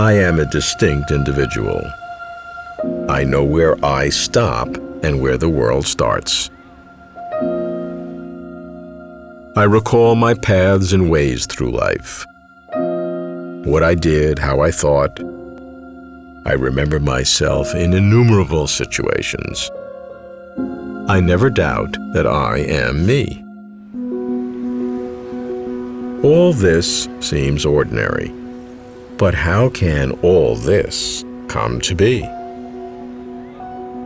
I am a distinct individual. I know where I stop and where the world starts. I recall my paths and ways through life. What I did, how I thought. I remember myself in innumerable situations. I never doubt that I am me. All this seems ordinary, but how can all this come to be?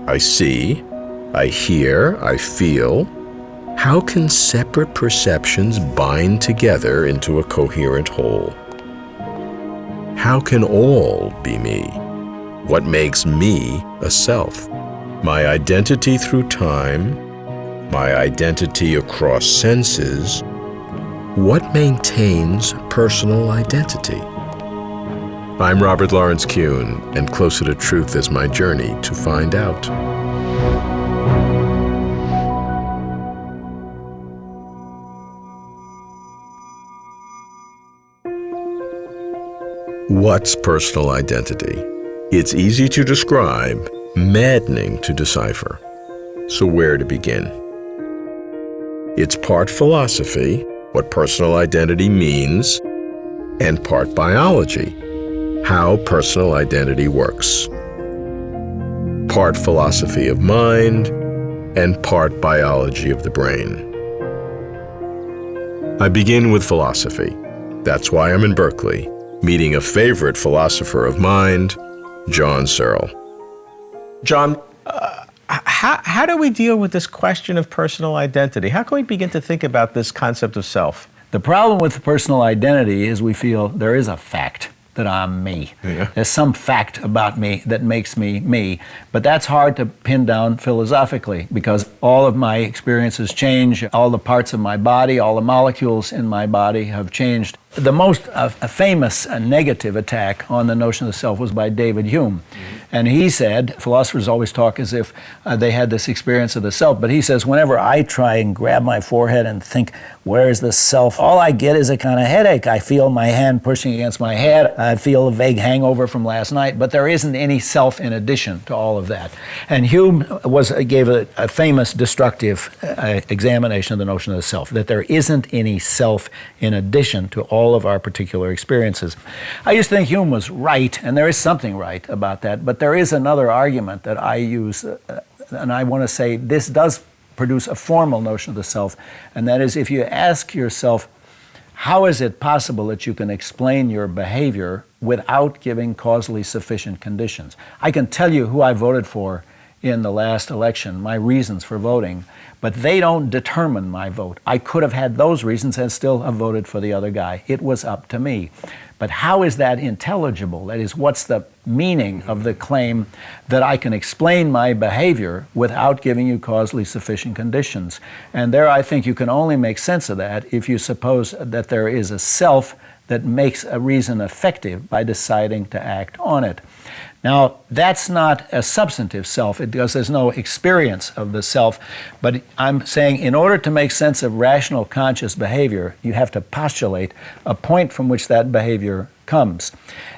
I see, I hear, I feel. How can separate perceptions bind together into a coherent whole? How can all be me? What makes me a self? My identity through time, my identity across senses. What maintains personal identity? I'm Robert Lawrence Kuhn, and Closer to Truth is my journey to find out. What's personal identity? It's easy to describe, maddening to decipher. So where to begin? It's part philosophy, what personal identity means, and part biology, how personal identity works. Part philosophy of mind, and part biology of the brain. I begin with philosophy. That's why I'm in Berkeley, meeting a favorite philosopher of mind, John Searle. John, how do we deal with this question of personal identity? How can we begin to think about this concept of self? The problem with personal identity is we feel there is a fact that I'm me. Yeah. There's some fact about me that makes me me. But that's hard to pin down philosophically because all of my experiences change, all the parts of my body, all the molecules in my body have changed. The most famous negative attack on the notion of the self was by David Hume. And he said, philosophers always talk as if they had this experience of the self, but he says, whenever I try and grab my forehead and think, where is the self? All I get is a kind of headache. I feel my hand pushing against my head. I feel a vague hangover from last night, but there isn't any self in addition to all of that. And Hume gave a famous destructive examination of the notion of the self, that there isn't any self in addition to all of our particular experiences. I used to think Hume was right, and there is something right about that, but there is another argument that I use, and I want to say this does produce a formal notion of the self, and that is if you ask yourself, how is it possible that you can explain your behavior without giving causally sufficient conditions? I can tell you who I voted for in the last election, my reasons for voting, but they don't determine my vote. I could have had those reasons and still have voted for the other guy. It was up to me. But how is that intelligible? That is, what's the meaning of the claim that I can explain my behavior without giving you causally sufficient conditions? And there I think you can only make sense of that if you suppose that there is a self that makes a reason effective by deciding to act on it. Now, that's not a substantive self, because there's no experience of the self, but I'm saying in order to make sense of rational conscious behavior, you have to postulate a point from which that behavior comes.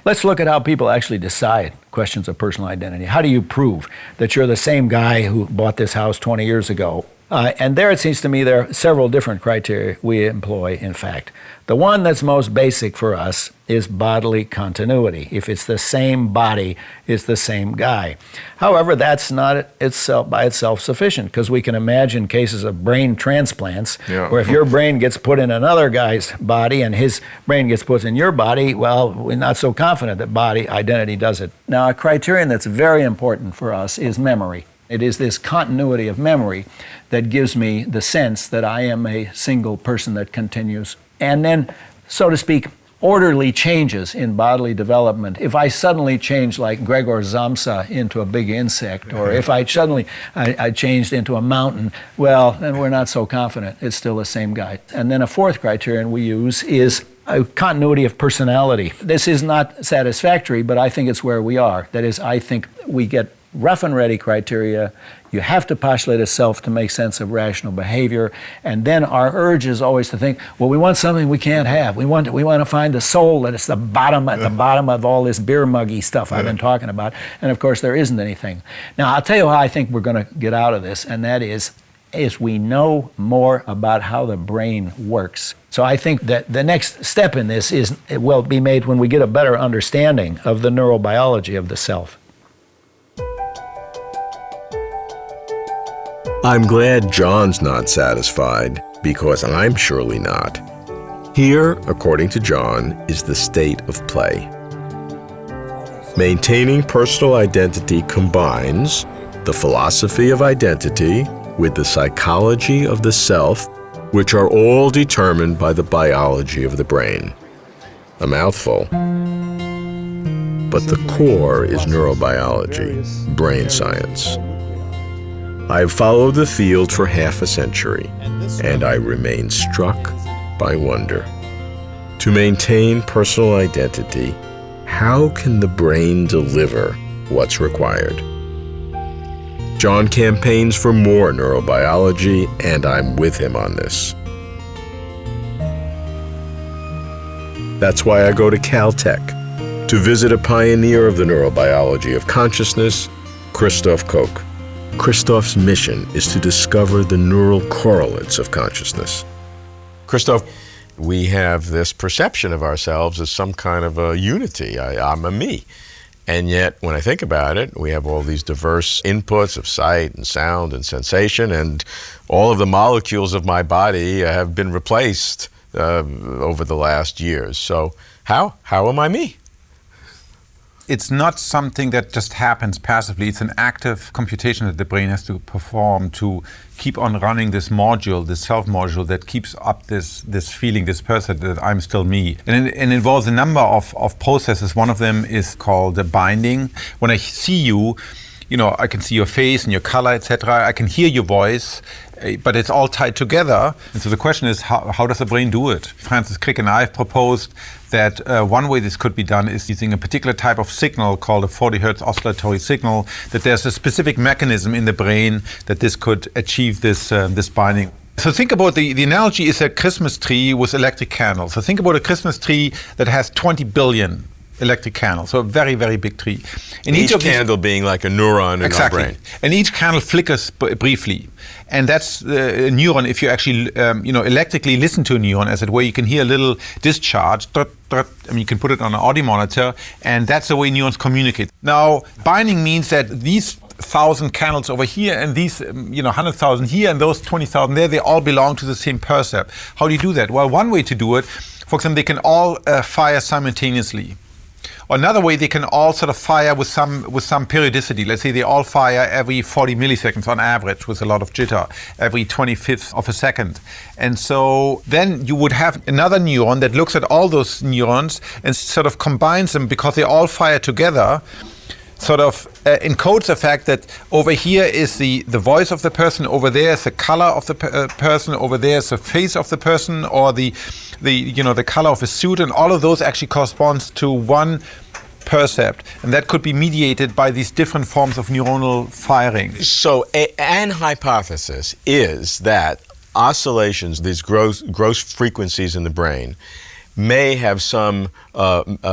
Let's look at how people actually decide questions of personal identity. How do you prove that you're the same guy who bought this house 20 years ago? And there it seems to me there are several different criteria we employ, in fact. The one that's most basic for us is bodily continuity. If it's the same body, it's the same guy. However, that's not itself by itself sufficient, because we can imagine cases of brain transplants where if your brain gets put in another guy's body and his brain gets put in your body, well, we're not so confident that body identity does it. Now, a criterion that's very important for us is memory. It is this continuity of memory that gives me the sense that I am a single person that continues. And then, so to speak, orderly changes in bodily development. If I suddenly change like Gregor Samsa into a big insect, or if I suddenly I changed into a mountain, well, then we're not so confident. It's still the same guy. And then a fourth criterion we use is a continuity of personality. This is not satisfactory, but I think it's where we are. That is, I think we get rough and ready criteria. You have to postulate a self to make sense of rational behavior. And then our urge is always to think, well, we want something we can't have. We want to find the soul that is at the bottom of all this beer muggy stuff I've been talking about. And of course, there isn't anything. Now, I'll tell you how I think we're going to get out of this, and that is we know more about how the brain works. So I think that the next step in this will be made when we get a better understanding of the neurobiology of the self. I'm glad John's not satisfied, because I'm surely not. Here, according to John, is the state of play. Maintaining personal identity combines the philosophy of identity with the psychology of the self, which are all determined by the biology of the brain. A mouthful. But the core is neurobiology, brain science. I've followed the field for half a century, and I remain struck by wonder. To maintain personal identity, how can the brain deliver what's required? John campaigns for more neurobiology, and I'm with him on this. That's why I go to Caltech, to visit a pioneer of the neurobiology of consciousness, Christof Koch. Christof's mission is to discover the neural correlates of consciousness. Christof, we have this perception of ourselves as some kind of a unity. I'm a me. And yet, when I think about it, we have all these diverse inputs of sight and sound and sensation, and all of the molecules of my body have been replaced over the last years. So how am I me? It's not something that just happens passively. It's an active computation that the brain has to perform to keep on running this module, this self module that keeps up this feeling, this person that I'm still me. And it involves a number of processes. One of them is called the binding. When I see you, I can see your face and your color, etc. I can hear your voice, but it's all tied together. And so the question is, how does the brain do it? Francis Crick and I have proposed that one way this could be done is using a particular type of signal called a 40 Hertz oscillatory signal, that there's a specific mechanism in the brain that this could achieve this binding. So think about the analogy is a Christmas tree with electric candles. So think about a Christmas tree that has 20 billion electric candles, so a very, very big tree. And each candle being like a neuron in our brain. And each candle flickers briefly. And that's a neuron. If you actually, electrically listen to a neuron, as it were, you can hear a little discharge. You can put it on an audio monitor, and that's the way neurons communicate. Now, binding means that these 1,000 candles over here and these 100,000 here and those 20,000 there, they all belong to the same percept. How do you do that? Well, one way to do it, for example, they can all fire simultaneously. Another way, they can all sort of fire with some periodicity. Let's say they all fire every 40 milliseconds on average with a lot of jitter, every 25th of a second. And so then you would have another neuron that looks at all those neurons and sort of combines them, because they all fire together, sort of encodes the fact that over here is the voice of the person, over there is the color of the person, over there is the face of the person, or the color of a suit, and all of those actually corresponds to one percept, and that could be mediated by these different forms of neuronal firing. So an hypothesis is that oscillations, these gross frequencies in the brain, may have some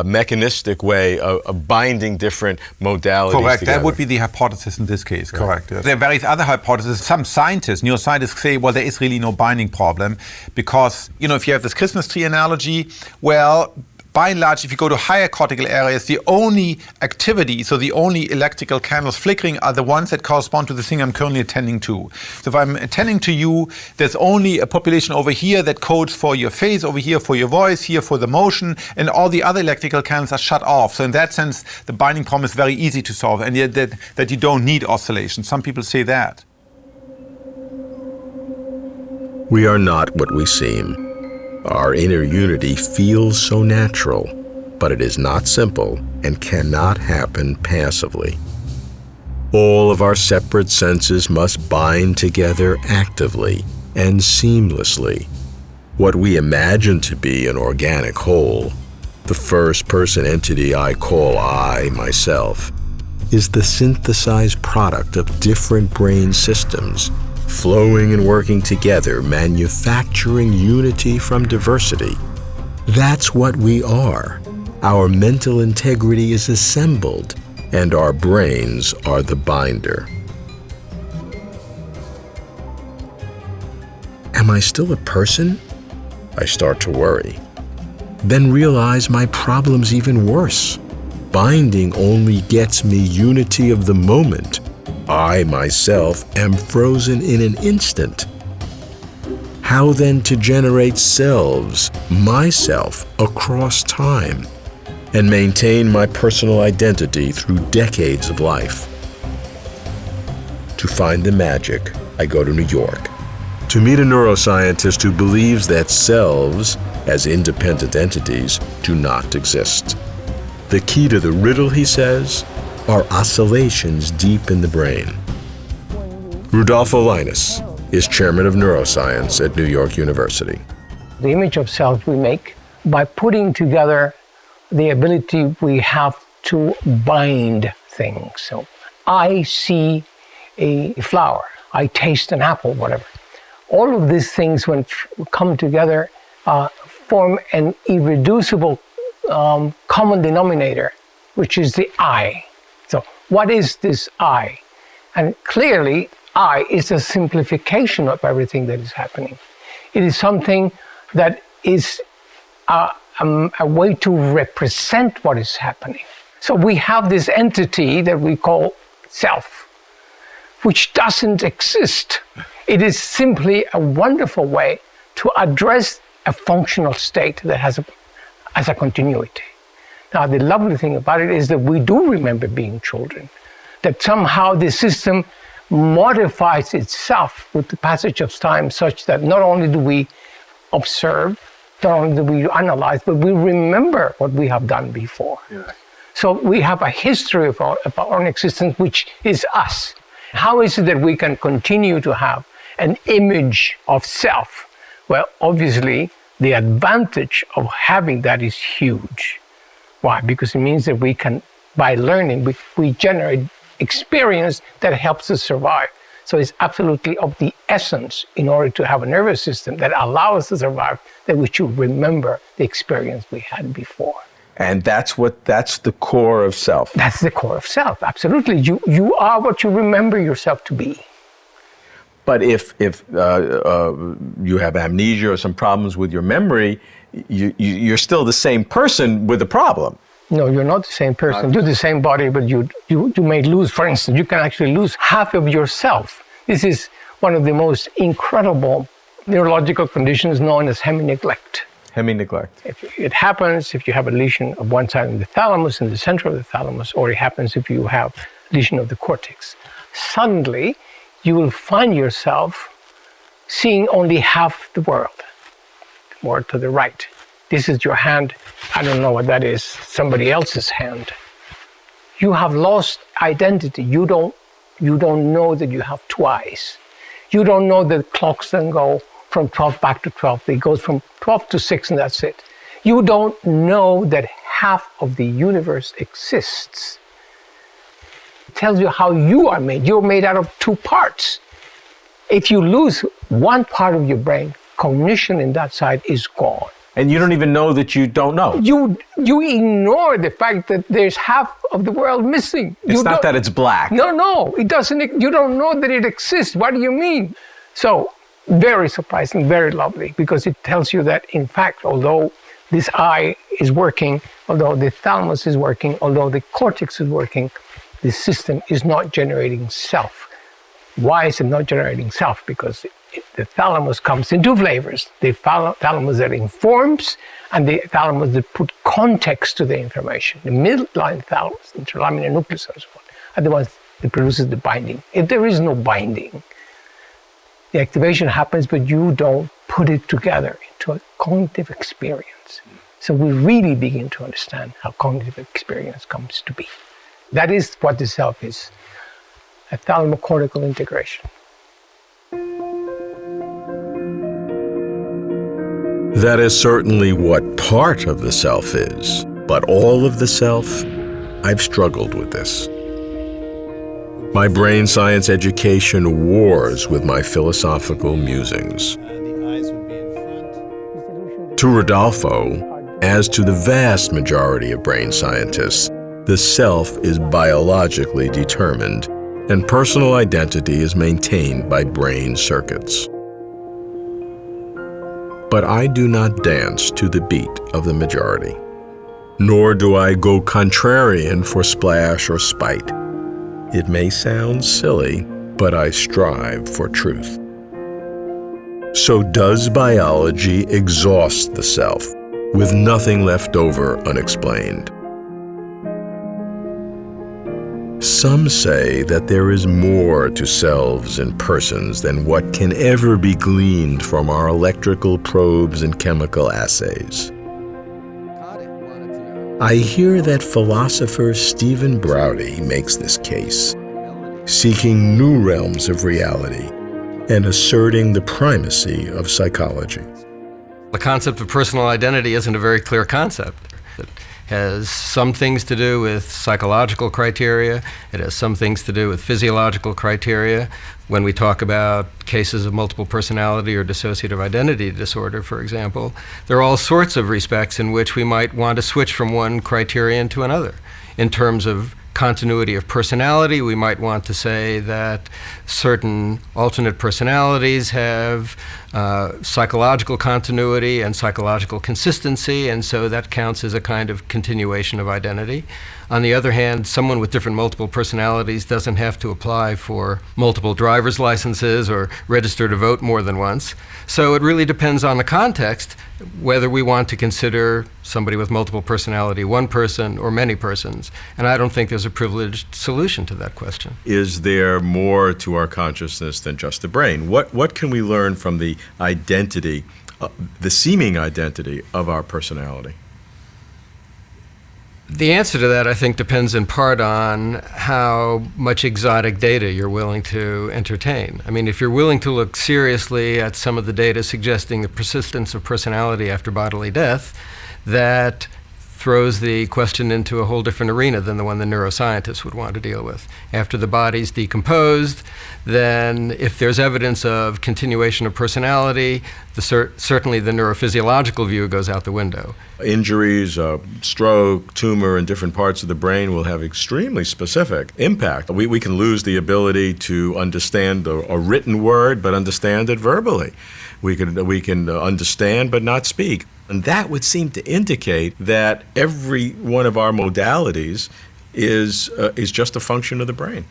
mechanistic way of binding different modalities Correct. together. That would be the hypothesis in this case. Correct. Yes. There are various other hypotheses. Some scientists, neuroscientists, say, well, there is really no binding problem because, if you have this Christmas tree analogy, well, by and large, if you go to higher cortical areas, the only activity, so the only electrical candles flickering, are the ones that correspond to the thing I'm currently attending to. So if I'm attending to you, there's only a population over here that codes for your face, over here for your voice, here for the motion, and all the other electrical candles are shut off. So in that sense, the binding problem is very easy to solve, and yet that you don't need oscillation. Some people say that. We are not what we seem. Our inner unity feels so natural, but it is not simple and cannot happen passively. All of our separate senses must bind together actively and seamlessly. What we imagine to be an organic whole, the first-person entity I call I, myself, is the synthesized product of different brain systems, flowing and working together, manufacturing unity from diversity. That's what we are. Our mental integrity is assembled, and our brains are the binder. Am I still a person? I start to worry. Then realize my problem's even worse. Binding only gets me unity of the moment. I myself am frozen in an instant. How then to generate selves, myself, across time, and maintain my personal identity through decades of life? To find the magic, I go to New York, to meet a neuroscientist who believes that selves, as independent entities, do not exist. The key to the riddle, he says, are oscillations deep in the brain. Rodolfo Llinas is chairman of neuroscience at New York University. The image of self we make by putting together the ability we have to bind things. So I see a flower, I taste an apple, whatever. All of these things, when come together, form an irreducible common denominator, which is the I. So what is this I? And clearly, I is a simplification of everything that is happening. It is something that is a way to represent what is happening. So we have this entity that we call self, which doesn't exist. It is simply a wonderful way to address a functional state that has a continuity. Now, the lovely thing about it is that we do remember being children, that somehow the system modifies itself with the passage of time such that not only do we observe, not only do we analyze, but we remember what we have done before. Yeah. So we have a history of our own existence, which is us. How is it that we can continue to have an image of self? Well, obviously, the advantage of having that is huge. Why? Because it means that we can, by learning, we generate experience that helps us survive. So it's absolutely of the essence, in order to have a nervous system that allows us to survive, that we should remember the experience we had before. And that's the core of self. That's the core of self, absolutely. You are what you remember yourself to be. But if you have amnesia or some problems with your memory, you're still the same person with a problem. No, you're not the same person. You're the same body, but you may lose, for instance, you can actually lose half of yourself. This is one of the most incredible neurological conditions known as hemi-neglect. Hemi-neglect. It happens if you have a lesion of one side of the thalamus, in the center of the thalamus, or it happens if you have lesion of the cortex. Suddenly, you will find yourself seeing only half the world, more to the right. This is your hand. I don't know what that is, somebody else's hand. You have lost identity. You don't know that you have two eyes. You don't know that clocks then go from 12 back to 12. It goes from 12 to 6 and that's it. You don't know that half of the universe exists. It tells you how you are made. You're made out of two parts. If you lose one part of your brain, cognition in that side is gone. And you don't even know that you don't know. You ignore the fact that there's half of the world missing. It's not that it's black. No, it doesn't. You don't know that it exists. What do you mean? So, very surprising, very lovely, because it tells you that, in fact, although this eye is working, although the thalamus is working, although the cortex is working, the system is not generating self. Why is it not generating self? Because the thalamus comes in two flavors. The thalamus that informs and the thalamus that put context to the information. The midline thalamus, interlaminar nucleus and so on, are the ones that produces the binding. If there is no binding, the activation happens, but you don't put it together into a cognitive experience. So we really begin to understand how cognitive experience comes to be. That is what the self is, a thalamocortical integration. That is certainly what part of the self is, but all of the self, I've struggled with this. My brain science education wars with my philosophical musings. To Rodolfo, as to the vast majority of brain scientists, the self is biologically determined, and personal identity is maintained by brain circuits. But I do not dance to the beat of the majority, nor do I go contrarian for splash or spite. It may sound silly, but I strive for truth. So does biology exhaust the self, with nothing left over unexplained? Some say that there is more to selves and persons than what can ever be gleaned from our electrical probes and chemical assays. I hear that philosopher Stephen Braude makes this case, seeking new realms of reality and asserting the primacy of psychology. The concept of personal identity isn't a very clear concept. It has some things to do with psychological criteria. It has some things to do with physiological criteria. When we talk about cases of multiple personality or dissociative identity disorder, for example, there are all sorts of respects in which we might want to switch from one criterion to another. In terms of continuity of personality, we might want to say that certain alternate personalities have psychological continuity and psychological consistency, and so that counts as a kind of continuation of identity. On the other hand, someone with different multiple personalities doesn't have to apply for multiple driver's licenses or register to vote more than once. So it really depends on the context whether we want to consider somebody with multiple personality one person or many persons. And I don't think there's a privileged solution to that question. Is there more to our consciousness than just the brain? What can we learn from the identity, the seeming identity of our personality? The answer to that, I think, depends in part on how much exotic data you're willing to entertain. I mean, if you're willing to look seriously at some of the data suggesting the persistence of personality after bodily death, that throws the question into a whole different arena than the one the neuroscientists would want to deal with. After the body's decomposed, then if there's evidence of continuation of personality, certainly the neurophysiological view goes out the window. Injuries, stroke, tumor in different parts of the brain will have extremely specific impact. We can lose the ability to understand a written word, but understand it verbally. We can understand but not speak. And that would seem to indicate that every one of our modalities is just a function of the brain.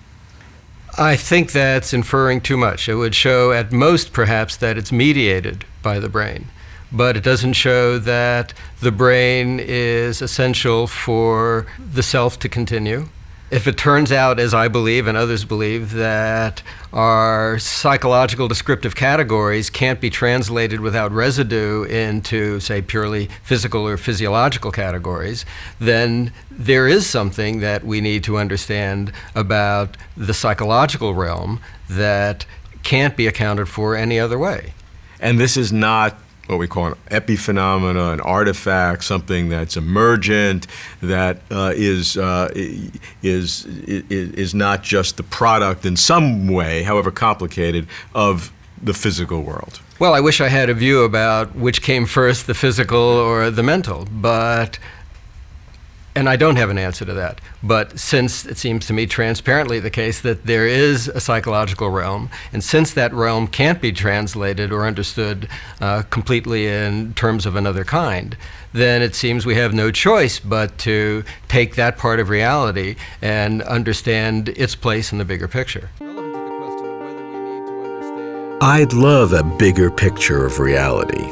I think that's inferring too much. It would show at most perhaps that it's mediated by the brain, but it doesn't show that the brain is essential for the self to continue. If it turns out, as I believe and others believe, that our psychological descriptive categories can't be translated without residue into, say, purely physical or physiological categories, then there is something that we need to understand about the psychological realm that can't be accounted for any other way. And this is not what we call an epiphenomena, an artifact, something that's emergent, that is not just the product in some way, however complicated, of the physical world. Well, I wish I had a view about which came first, the physical or the mental, and I don't have an answer to that. But since it seems to me transparently the case that there is a psychological realm, and since that realm can't be translated or understood completely in terms of another kind, then it seems we have no choice but to take that part of reality and understand its place in the bigger picture. I'd love a bigger picture of reality.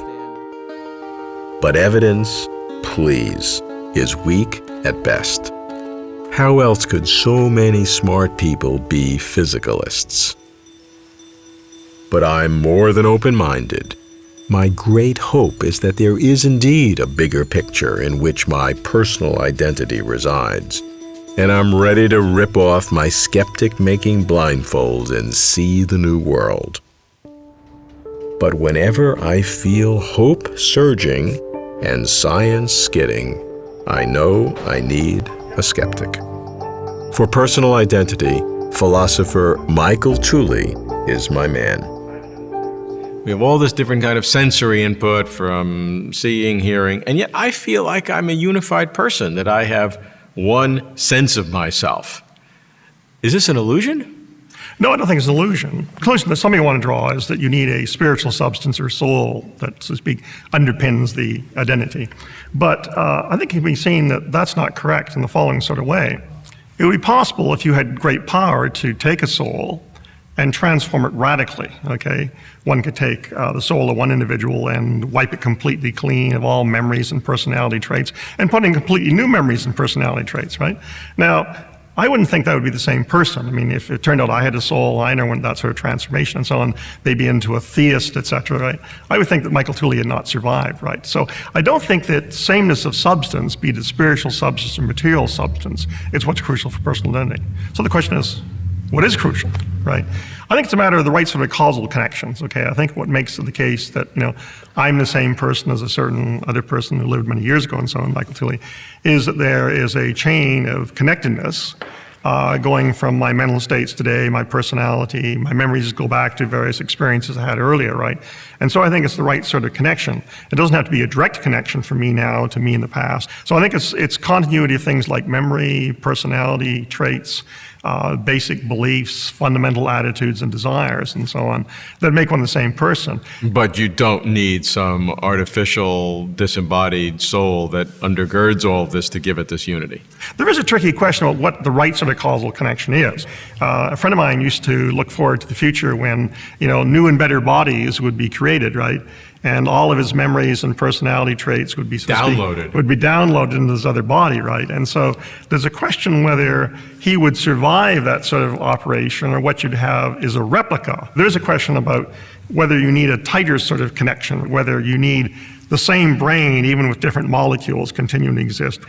But evidence, please, is weak at best. How else could so many smart people be physicalists? But I'm more than open-minded. My great hope is that there is indeed a bigger picture in which my personal identity resides, and I'm ready to rip off my skeptic-making blindfolds and see the new world. But whenever I feel hope surging and science skidding, I know I need a skeptic. For personal identity, Philosopher Michael Tooley is my man. We have all this different kind of sensory input from seeing, hearing, and yet I feel like I'm a unified person, that I have one sense of myself. Is this an illusion? No, I don't think it's an illusion. The conclusion that something I want to draw is that you need a spiritual substance or soul that, so to speak, underpins the identity. But I think it can be seen that that's not correct in the following sort of way. It would be possible if you had great power to take a soul and transform it radically, okay? One could take the soul of one individual and wipe it completely clean of all memories and personality traits and put in completely new memories and personality traits, right? Now, I wouldn't think that would be the same person. I mean, if it turned out I had a soul, I underwent that sort of transformation and so on, maybe into a theist, etc., right? I would think that Michael Tooley had not survived, right? So I don't think that sameness of substance, be it spiritual substance or material substance, is what's crucial for personal identity. So the question is, what is crucial, right? I think it's a matter of the right sort of causal connections, okay? I think what makes it the case that, I'm the same person as a certain other person who lived many years ago and so on, Michael Tooley, is that there is a chain of connectedness going from my mental states today, my personality, my memories go back to various experiences I had earlier, right? And so I think it's the right sort of connection. It doesn't have to be a direct connection from me now to me in the past. So I think it's continuity of things like memory, personality, traits, basic beliefs, fundamental attitudes and desires, and so on, that make one the same person. But you don't need some artificial, disembodied soul that undergirds all of this to give it this unity. There is a tricky question about what the right sort of causal connection is. A friend of mine used to look forward to the future when, new and better bodies would be created, right? And all of his memories and personality traits would be downloaded into his other body, right? And so there's a question whether he would survive that sort of operation or what you'd have is a replica. There's a question about whether you need a tighter sort of connection, whether you need the same brain even with different molecules continuing to exist,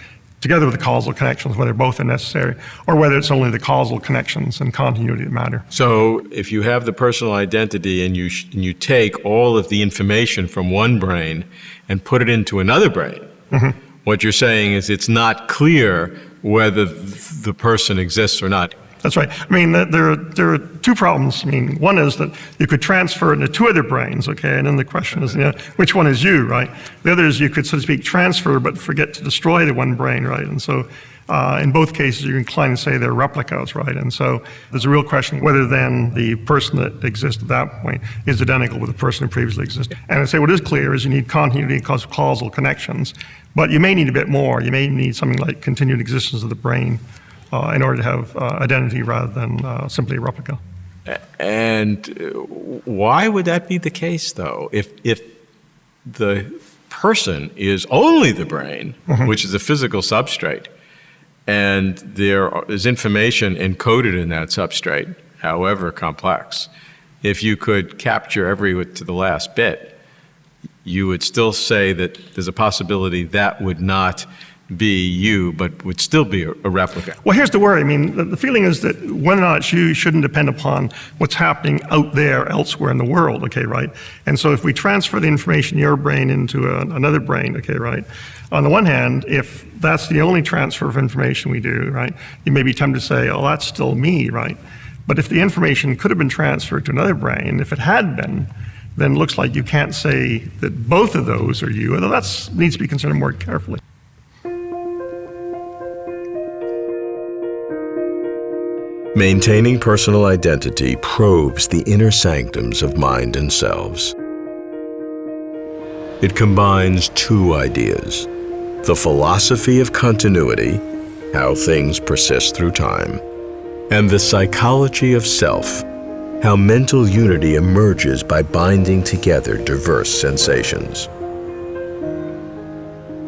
together with the causal connections, whether both are necessary, or whether it's only the causal connections and continuity that matter. So if you have the personal identity and you take all of the information from one brain and put it into another brain, what you're saying is it's not clear whether the person exists or not. That's right. I mean, there are two problems. I mean, one is that you could transfer it into two other brains, okay? And then the question is, which one is you, right? The other is you could, so to speak, transfer but forget to destroy the one brain, right? And so in both cases, you're inclined to say they're replicas, right? And so there's a real question whether then the person that exists at that point is identical with the person who previously existed. And I say what is clear is you need continuity because of causal connections, but you may need a bit more. You may need something like continued existence of the brain in order to have identity rather than simply a replica. And why would that be the case, though? If the person is only the brain, which is a physical substrate, and there is information encoded in that substrate, however complex, if you could capture to the last bit, you would still say that there's a possibility that would not be you, but would still be a replica. Well, here's the worry. I mean, the feeling is that whether or not it's you shouldn't depend upon what's happening out there elsewhere in the world, okay, right? And so if we transfer the information in your brain into another brain, okay, right? On the one hand, if that's the only transfer of information we do, right, you may be tempted to say, oh, that's still me, right? But if the information could have been transferred to another brain, if it had been, then it looks like you can't say that both of those are you, although that needs to be considered more carefully. Maintaining personal identity probes the inner sanctums of mind and selves. It combines two ideas: the philosophy of continuity, how things persist through time, and the psychology of self, how mental unity emerges by binding together diverse sensations.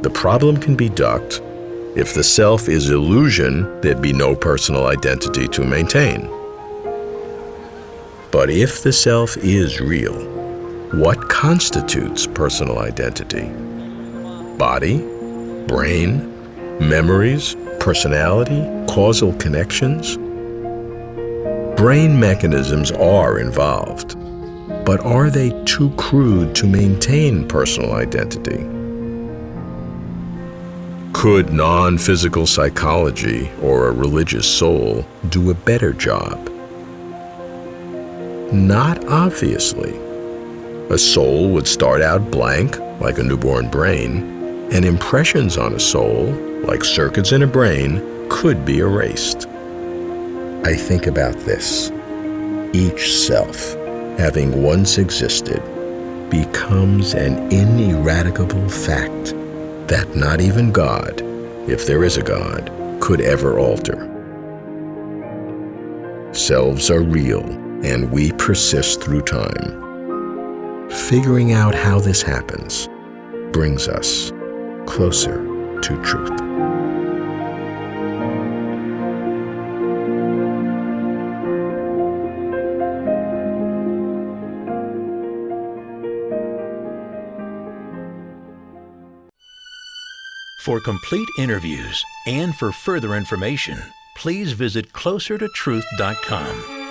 The problem can be ducked. If the self is illusion, there'd be no personal identity to maintain. But if the self is real, what constitutes personal identity? Body, brain, memories, personality, causal connections? Brain mechanisms are involved, but are they too crude to maintain personal identity? Could non-physical psychology or a religious soul do a better job? Not obviously. A soul would start out blank, like a newborn brain, and impressions on a soul, like circuits in a brain, could be erased. I think about this. Each self, having once existed, becomes an ineradicable fact that not even God, if there is a God, could ever alter. Selves are real, and we persist through time. Figuring out how this happens brings us closer to truth. For complete interviews and for further information, please visit closertotruth.com.